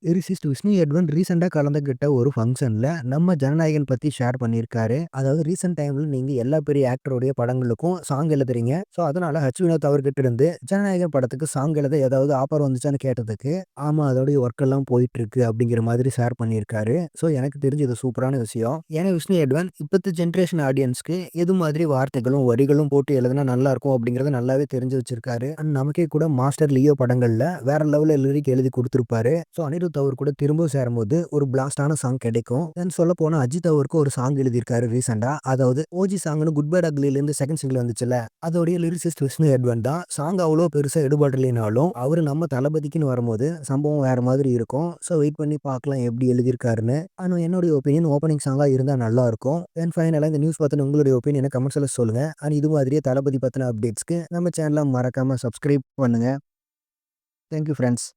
Lyricist Vishnu Edwin ரீசெண்டா கலந்துக்கிட்ட ஒரு ஃபங்ஷன்ல நம்ம ஜனநாயகன் பத்தி ஷேர் பண்ணியிருக்காரு. அதாவது ரீசென்ட் டைம்ல நீங்க எல்லா பெரிய ஆக்டருடைய படங்களுக்கும் சாங் எழுதுறீங்க. ஸோ அதனால வினோத் அவர்கிட்ட இருந்து ஜனநாயகன் படத்துக்கு சாங் எழுத ஏதாவது ஆஃபர் வந்துச்சான்னு கேட்டதுக்கு, ஆமா அதோடைய ஒர்க் எல்லாம் போயிட்டு இருக்கு அப்படிங்கிற மாதிரி ஷேர் பண்ணியிருக்காரு. ஸோ எனக்கு தெரிஞ்சு இது சூப்பரான விஷயம். ஏன்னா விஷ்ணு எட்வன் இப்பத்த ஜென்ரேஷன் ஆடியன்ஸ்க்கு எது மாதிரி வார்த்தைகளும் வரிகளும் போட்டு எழுதுனா நல்லா இருக்கும் அப்படிங்கறத நல்லாவே தெரிஞ்சு வச்சிருக்காரு. அண்ட் நமக்கே கூட மாஸ்டர் லியோ படங்கள்ல வேற லெவல்ல லிரிக் எழுதி கொடுத்திருப்பாரு. ஸோ அனிருத் அவர் கூட திரும்ப சேரும்போது ஒரு பிளாஸ்டான சாங் கிடைக்கும். தென் சொல்ல போனா அஜித் அவருக்கு ஒரு சாங் எழுதியிருக்காரு ரீசெண்டா. அதாவது ஓஜி சாங்னு குட் பை அக்லில இருந்து செகண்ட் சிங்கிள் வந்துச்சுல, அதோடைய லிரிசிஸ்ட் விஷ்ணு எட்வன் தான். சாங் அவ்வளோ பெருசா எடுபடலைனாலும் அவரு நம்ம தளபதிக்குன்னு வரும்போது சம்பவம் வேற மாதிரி இருக்கும். ஸோ வெயிட் பண்ணி பார்க்கலாம் எப்படி எழுதியிருக்காருன்னு. ஆனா என்னுடைய ஒப்பீனியன் ஓப்பனிங் சாங்கா இருந்தா நல்லா இருக்கும். தென் ஃபைனலா இந்த நியூஸ் பத்தின உங்களுடைய ஒப்பீனியனை கமெண்ட்ஸ்ல சொல்லுங்க. அண்ட் இது மாதிரியே தளபதி பத்தின அப்டேட்ஸ்க்கு நம்ம சேனலை மறக்காம சப்ஸ்கிரைப் பண்ணுங்க. Thank you friends.